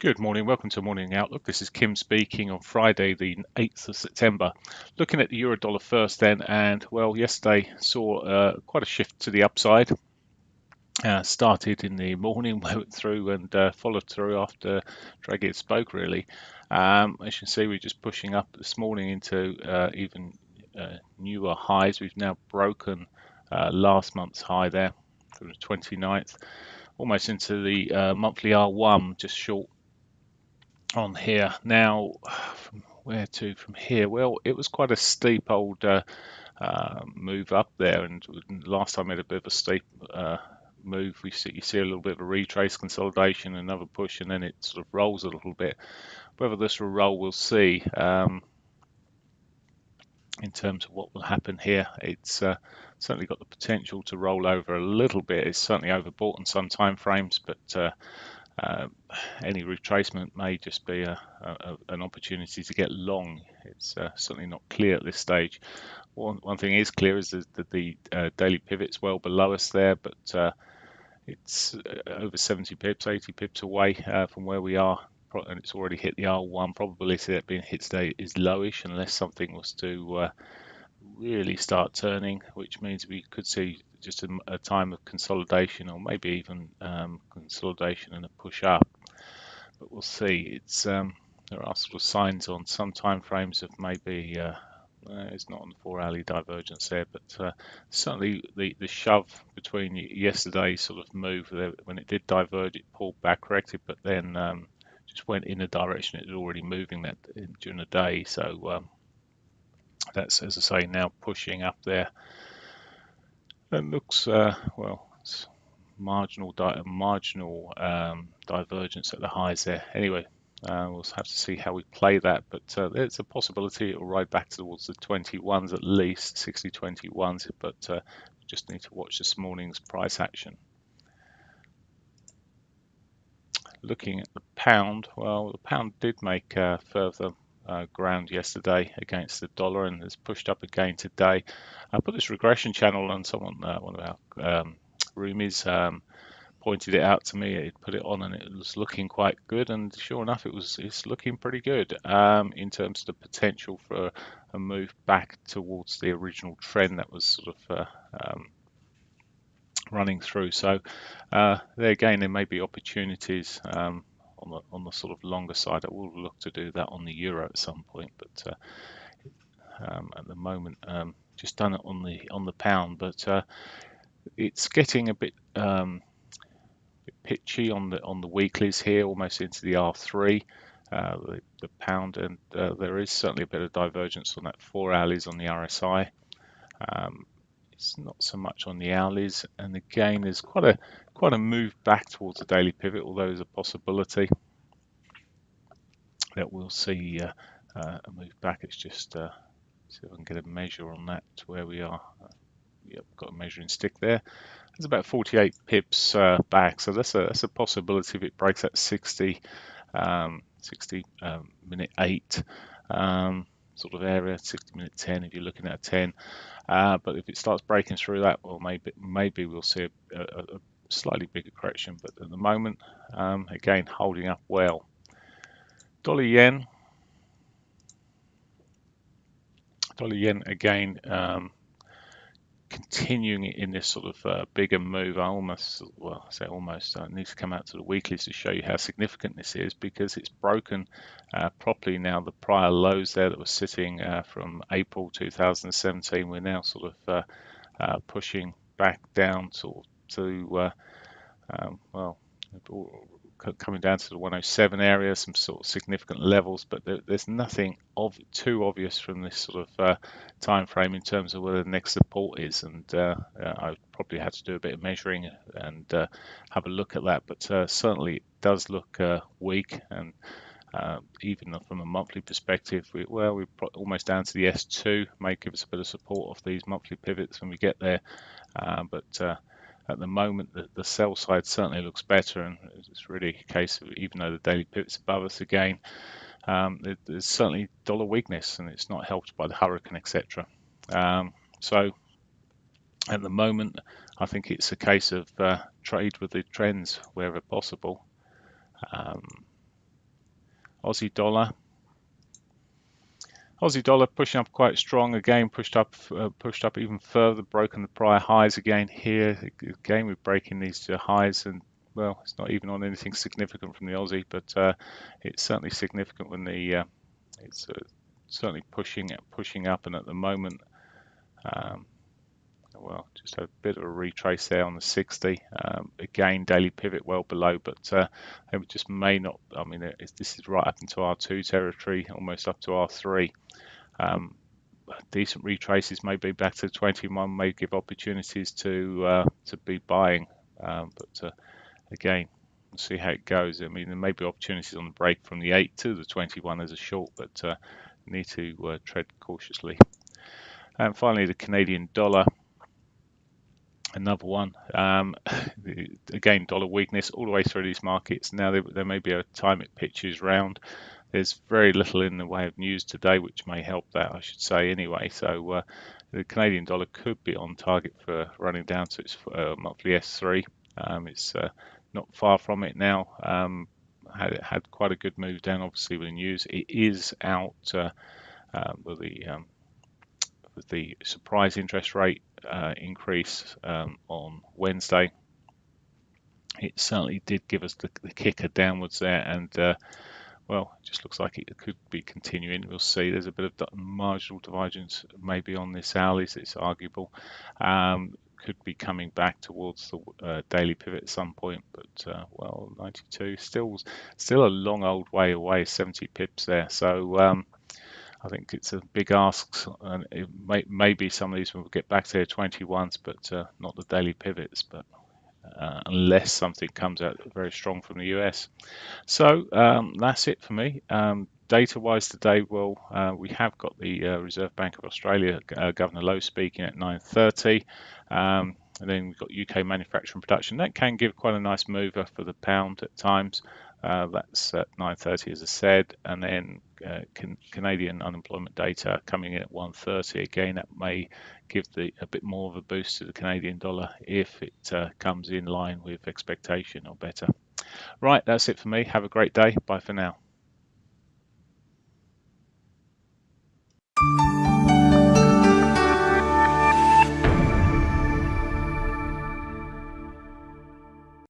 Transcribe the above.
Good morning, welcome to Morning Outlook. This is Kim speaking on Friday, the 8th of September. Looking at the euro dollar first then, and well, yesterday saw quite a shift to the upside. Started in the morning, went through and followed through after Draghi had spoke really. As you can see, we're just pushing up this morning into even newer highs. We've now broken last month's high there from the 29th, almost into the monthly R1, just short on here. Now, from where to from here? Well, it was quite a steep old move up there, and last time we had a bit of a steep move. You see a little bit of a retrace consolidation, another push, and then it sort of rolls a little bit. Whether this will roll, we'll see. In terms of what will happen here, it's certainly got the potential to roll over a little bit. It's certainly overbought on some time frames, but any retracement may just be an opportunity to get long. It's certainly not clear at this stage. One thing is clear is that the daily pivot's well below us there, but it's over 70 pips, 80 pips away from where we are, and it's already hit the R1. Probability that being hit today is lowish unless something was to really start turning, which means we could see just a time of consolidation, or maybe even consolidation and a push up. But we'll see. It's there are sort of signs on some time frames of maybe it's not on the 4-hourly divergence there, but certainly the shove between yesterday's sort of move when it did diverge, it pulled back, corrected, but then just went in a direction it was already moving that during the day. So that's, as I say, now pushing up there. It looks well, it's marginal divergence at the highs there. Anyway, we'll have to see how we play that, but there's a possibility it will ride back towards the 21s at least, 60 21s, but we just need to watch this morning's price action. Looking at the pound, well, the pound did make further ground yesterday against the dollar and has pushed up again today. I put this regression channel on someone, one of our roomies, pointed it out to me. It put it on and it was looking quite good, and sure enough, it's looking pretty good in terms of the potential for a move back towards the original trend that was sort of running through. So there again, there may be opportunities on the sort of longer side. I will look to do that on the euro at some point, but at the moment, just done it on the pound. But it's getting a bit pitchy on the weeklies here, almost into the R3, the pound, and there is certainly a bit of divergence on that 4-hourlies on the RSI. It's not so much on the hourlies, and again, there's quite a move back towards the daily pivot, although there's a possibility that we'll see a move back. It's just see if I can get a measure on that to where we are. Yep, got a measuring stick there. It's about 48 pips back, so that's a possibility if it breaks that 60 minute 8 sort of area, 60 minute 10 if you're looking at a 10. But if it starts breaking through that, well, maybe we'll see a slightly bigger correction. But at the moment, again, holding up well. Dollar yen again, continuing in this sort of bigger move. I need to come out to the weeklies to show you how significant this is, because it's broken properly now the prior lows there that were sitting from April 2017. We're now sort of pushing back down to coming down to the 107 area, some sort of significant levels, but there's nothing too obvious from this sort of time frame in terms of where the next support is, and I probably had to do a bit of measuring and have a look at that, but certainly it does look weak, and even from a monthly perspective, we're almost down to the S2, may give us a bit of support off these monthly pivots when we get there, but at the moment, the sell side certainly looks better, and it's really a case of, even though the daily pivot's above us again, there's certainly dollar weakness, and it's not helped by the hurricane, etc. So at the moment, I think it's a case of trade with the trends wherever possible. Aussie dollar. Aussie dollar pushing up quite strong again, pushed up even further, broken the prior highs again here. Again, we're breaking these highs, and well, it's not even on anything significant from the Aussie, but it's certainly significant when it's certainly pushing up, and at the moment, um, well, just a bit of a retrace there on the 60. Again, daily pivot well below, but it just may not. I mean, this is right up into R2 territory, almost up to R3. Decent retraces maybe back to 21 may give opportunities to be buying, but again, we'll see how it goes. I mean, there may be opportunities on the break from the 8 to the 21 as a short, but need to tread cautiously. And finally, the Canadian dollar. Another one. Again, dollar weakness all the way through these markets. Now there may be a time it pitches round. There's very little in the way of news today, which may help that, I should say, anyway. So the Canadian dollar could be on target for running down to its monthly S3. It's not far from it now. Had quite a good move down, obviously, with the news. It is out with the surprise interest rate increase on Wednesday. It certainly did give us the kicker downwards there, and well, it just looks like it could be continuing. We'll see. There's a bit of marginal divergence maybe on this hourlies. It's arguable. Could be coming back towards the daily pivot at some point, but well, 92 still a long old way away, 70 pips there. So I think it's a big ask, and maybe some of these will get back to their 21s, but not the daily pivots. But unless something comes out very strong from the US. So that's it for me. Data-wise today, well, we have got the Reserve Bank of Australia, Governor Lowe speaking at 9:30. And then we've got UK manufacturing production. That can give quite a nice mover for the pound at times. That's at 9:30, as I said. And then Canadian unemployment data coming in at 1:30. Again, that may give a bit more of a boost to the Canadian dollar if it comes in line with expectation or better. Right, that's it for me. Have a great day. Bye for now.